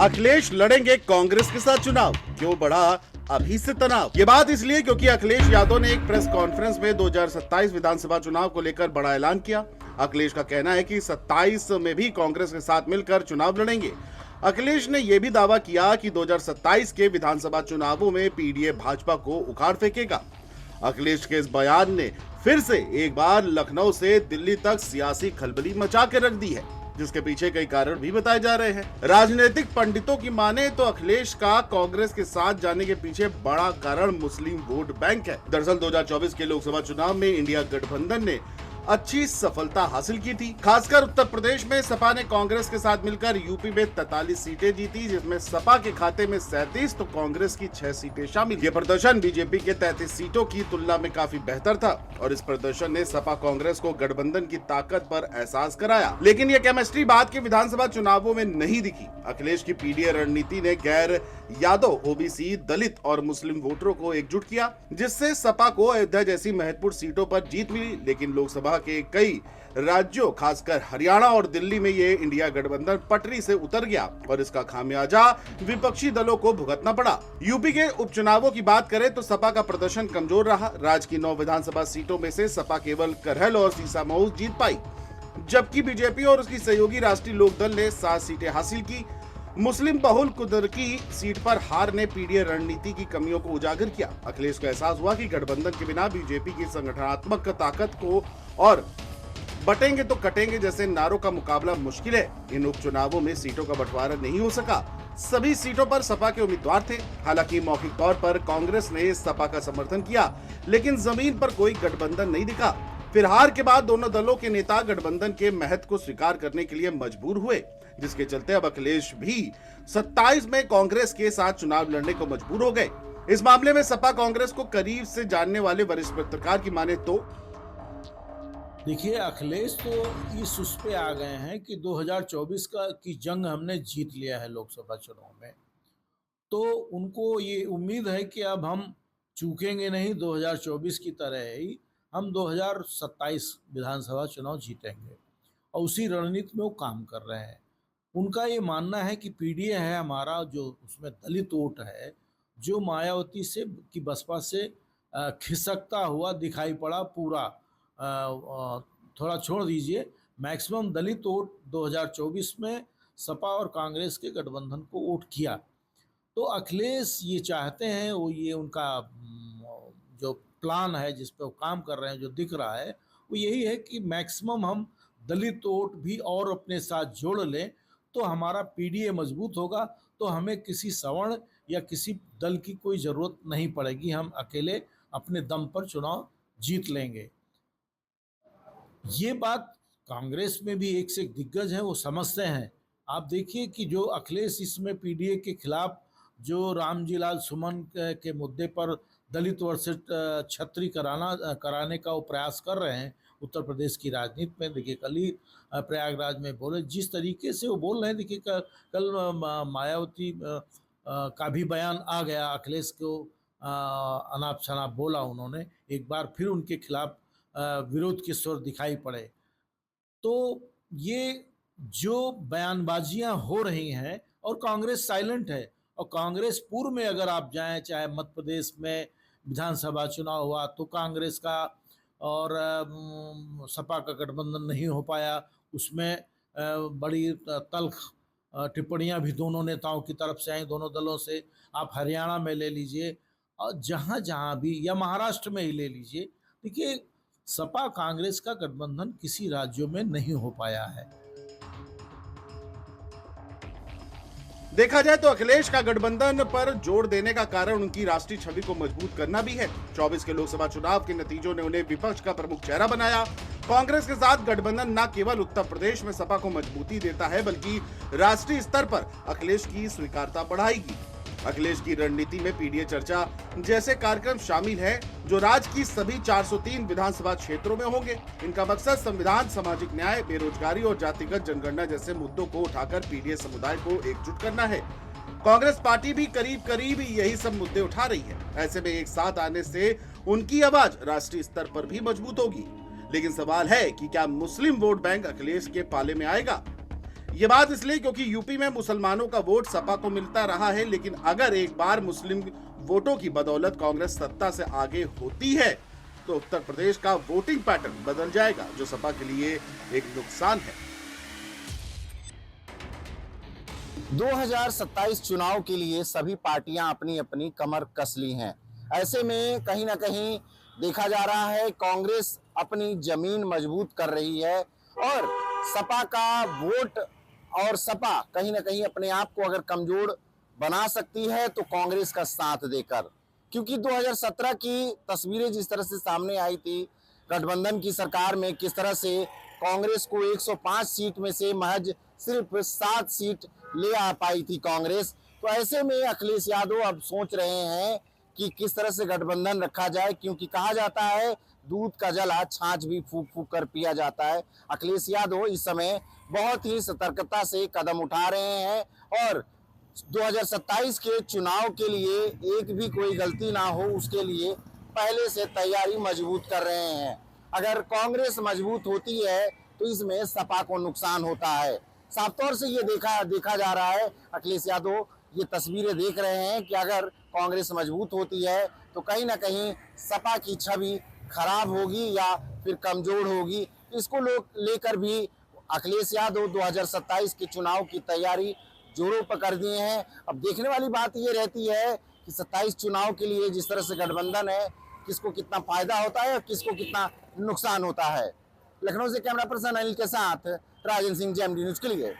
अखिलेश लड़ेंगे कांग्रेस के साथ चुनाव, क्यों बढ़ा अभी से तनाव। ये बात इसलिए क्योंकि अखिलेश यादव ने एक प्रेस कॉन्फ्रेंस में 2027 विधानसभा चुनाव को लेकर बड़ा ऐलान किया। अखिलेश का कहना है कि 27 में भी कांग्रेस के साथ मिलकर चुनाव लड़ेंगे। अखिलेश ने यह भी दावा किया कि 2027 के विधानसभा चुनावों में पीडीए भाजपा को उखाड़ फेंकेगा। अखिलेश के इस बयान ने फिर से एक बार लखनऊ से दिल्ली तक सियासी खलबली मचा के रख दी है, जिसके पीछे कई कारण भी बताए जा रहे हैं। राजनीतिक पंडितों की माने तो अखिलेश का कांग्रेस के साथ जाने के पीछे बड़ा कारण मुस्लिम वोट बैंक है। दरअसल 2024 के लोकसभा चुनाव में इंडिया गठबंधन ने अच्छी सफलता हासिल की थी। खासकर उत्तर प्रदेश में सपा ने कांग्रेस के साथ मिलकर यूपी में 43 सीटें जीती, जिसमें सपा के खाते में 37 तो कांग्रेस की 6 सीटें शामिल। ये प्रदर्शन बीजेपी के 33 सीटों की तुलना में काफी बेहतर था और इस प्रदर्शन ने सपा कांग्रेस को गठबंधन की ताकत पर एहसास कराया। लेकिन ये केमिस्ट्री बाद के विधानसभा चुनावों में नहीं दिखी। अखिलेश की पीडीए रणनीति ने गैर यादव, ओबीसी, दलित और मुस्लिम वोटरों को एकजुट किया, जिससे सपा को अयोध्या जैसी महत्वपूर्ण सीटों पर जीत मिली। लेकिन लोकसभा के कई राज्यों, खासकर हरियाणा और दिल्ली में ये इंडिया गठबंधन पटरी से उतर गया और इसका खामियाजा विपक्षी दलों को भुगतना पड़ा। यूपी के उपचुनावों की बात करें तो सपा का प्रदर्शन कमजोर रहा। राज्य की 9 विधानसभा सीटों में से सपा केवल करहल और सीसामऊ जीत पाई, जबकि बीजेपी और उसकी सहयोगी राष्ट्रीय लोकदल ने 7 सीटें हासिल की। मुस्लिम बहुल कुदर की सीट पर हार ने पीडीए रणनीति की कमियों को उजागर किया। अखिलेश को एहसास हुआ कि गठबंधन के बिना बीजेपी की संगठनात्मक ताकत को और बटेंगे तो कटेंगे जैसे नारों का मुकाबला मुश्किल है। इन उपचुनावों में सीटों का बंटवारा नहीं हो सका। सभी सीटों पर सपा के उम्मीदवार थे। हालांकि मौखिक तौर पर कांग्रेस ने सपा का समर्थन किया, लेकिन जमीन पर कोई गठबंधन नहीं दिखा। फिर हार के बाद दोनों दलों के नेता गठबंधन के महत्व को स्वीकार करने के लिए मजबूर हुए, जिसके चलते अब अखिलेश भी 27 में कांग्रेस के साथ चुनाव लड़ने को मजबूर हो गए। इस मामले में सपा कांग्रेस को करीब से जानने वाले वरिष्ठ पत्रकार की माने तो देखिए, अखिलेश तो इस उस पे आ गए हैं कि 2024 की जंग हमने जीत लिया है लोकसभा चुनाव में, तो उनको ये उम्मीद है कि अब हम चूकेंगे नहीं, 2024 की तरह ही हम 2027 विधानसभा चुनाव जीतेंगे और उसी रणनीति में वो काम कर रहे हैं। उनका ये मानना है कि पीडीए है हमारा, जो उसमें दलित वोट है, जो मायावती से की बसपा से खिसकता हुआ दिखाई पड़ा पूरा। थोड़ा छोड़ दीजिए, मैक्सिमम दलित वोट 2024 में सपा और कांग्रेस के गठबंधन को वोट किया। तो अखिलेश ये चाहते हैं, वो ये उनका जो प्लान है जिस पे वो काम कर रहे हैं, जो दिख रहा है वो यही है कि मैक्सिमम हम दलित वोट भी और अपने साथ जोड़ लें तो हमारा पीडीए मजबूत होगा, तो हमें किसी सवर्ण या किसी दल की कोई ज़रूरत नहीं पड़ेगी, हम अकेले अपने दम पर चुनाव जीत लेंगे। ये बात कांग्रेस में भी एक से एक दिग्गज हैं, वो समझते हैं। आप देखिए कि जो अखिलेश इसमें पीडीए के खिलाफ जो रामजी लाल सुमन के मुद्दे पर दलित वर्सेस छत्री कराने का वो प्रयास कर रहे हैं उत्तर प्रदेश की राजनीति में। देखिए, कल ही प्रयागराज में बोले, जिस तरीके से वो बोल रहे हैं, देखिए कल मायावती का भी बयान आ गया, अखिलेश को अनाप शनाप बोला उन्होंने, एक बार फिर उनके खिलाफ विरोध के स्वर दिखाई पड़े। तो ये जो बयानबाजियां हो रही हैं और कांग्रेस साइलेंट है, और कांग्रेस पूर्व में अगर आप जाएं, चाहे मध्य प्रदेश में विधानसभा चुनाव हुआ तो कांग्रेस का और सपा का गठबंधन नहीं हो पाया, उसमें बड़ी तल्ख टिप्पणियां भी दोनों नेताओं की तरफ से आई, दोनों दलों से। आप हरियाणा में ले लीजिए और जहाँ जहाँ भी, या महाराष्ट्र में ही ले लीजिए, देखिए सपा कांग्रेस का गठबंधन किसी राज्यों में नहीं हो पाया है। देखा जाए तो अखिलेश का गठबंधन पर जोर देने का कारण उनकी राष्ट्रीय छवि को मजबूत करना भी है। 24 के लोकसभा चुनाव के नतीजों ने उन्हें विपक्ष का प्रमुख चेहरा बनाया। कांग्रेस के साथ गठबंधन न केवल उत्तर प्रदेश में सपा को मजबूती देता है, बल्कि राष्ट्रीय स्तर पर अखिलेश की स्वीकार्यता बढ़ाएगी। अखिलेश की रणनीति में पीडीए चर्चा जैसे कार्यक्रम शामिल है, जो राज्य की सभी 403 विधानसभा क्षेत्रों में होंगे। इनका मकसद संविधान, सामाजिक न्याय, बेरोजगारी और जातिगत जनगणना जैसे मुद्दों को उठाकर पीडीए समुदाय को एकजुट करना है। कांग्रेस पार्टी भी करीब करीब यही सब मुद्दे उठा रही है। ऐसे में एक साथ आने से उनकी आवाज राष्ट्रीय स्तर पर भी मजबूत होगी। लेकिन सवाल है कि क्या मुस्लिम वोट बैंक अखिलेश के पाले में आएगा? ये बात इसलिए क्योंकि यूपी में मुसलमानों का वोट सपा को मिलता रहा है, लेकिन अगर एक बार मुस्लिम वोटों की बदौलत कांग्रेस सत्ता से आगे होती है तो उत्तर प्रदेश का वोटिंग पैटर्न बदल जाएगा, जो सपा के लिए एक नुकसान है। 2027 चुनाव के लिए सभी पार्टियां अपनी अपनी कमर कस ली हैं। ऐसे में कहीं ना कहीं देखा जा रहा है कांग्रेस अपनी जमीन मजबूत कर रही है और सपा का वोट और सपा कहीं ना कहीं अपने आप को अगर कमजोर बना सकती है तो कांग्रेस का साथ देकर, क्योंकि 2017 की तस्वीरें जिस तरह से सामने आई थी गठबंधन की सरकार में, किस तरह से कांग्रेस को 105 सीट में से महज सिर्फ 7 सीट ले आ पाई थी कांग्रेस। तो ऐसे में अखिलेश यादव अब सोच रहे हैं कि किस तरह से गठबंधन रखा जाए, क्योंकि कहा जाता है दूध का जला छाछ भी फूक फूक कर पिया जाता है। अखिलेश यादव इस समय बहुत ही सतर्कता से कदम उठा रहे हैं और 2027 के चुनाव के लिए एक भी कोई गलती ना हो उसके लिए पहले से तैयारी मजबूत कर रहे हैं। अगर कांग्रेस मजबूत होती है तो इसमें सपा को नुकसान होता है। साफ तौर से ये देखा जा रहा है, अखिलेश यादव ये तस्वीरें देख रहे हैं कि अगर कांग्रेस मजबूत होती है तो कहीं ना कहीं सपा की छवि खराब होगी या फिर कमजोर होगी। इसको लेकर भी अखिलेश यादव 2027 के चुनाव की तैयारी जोरों पर कर दिए हैं। अब देखने वाली बात ये रहती है कि 27 चुनाव के लिए जिस तरह से गठबंधन है, किसको कितना फायदा होता है और किसको कितना नुकसान होता है। लखनऊ से कैमरा पर्सन अनिल के साथ राजन सिंह, जेएमडी न्यूज के लिए।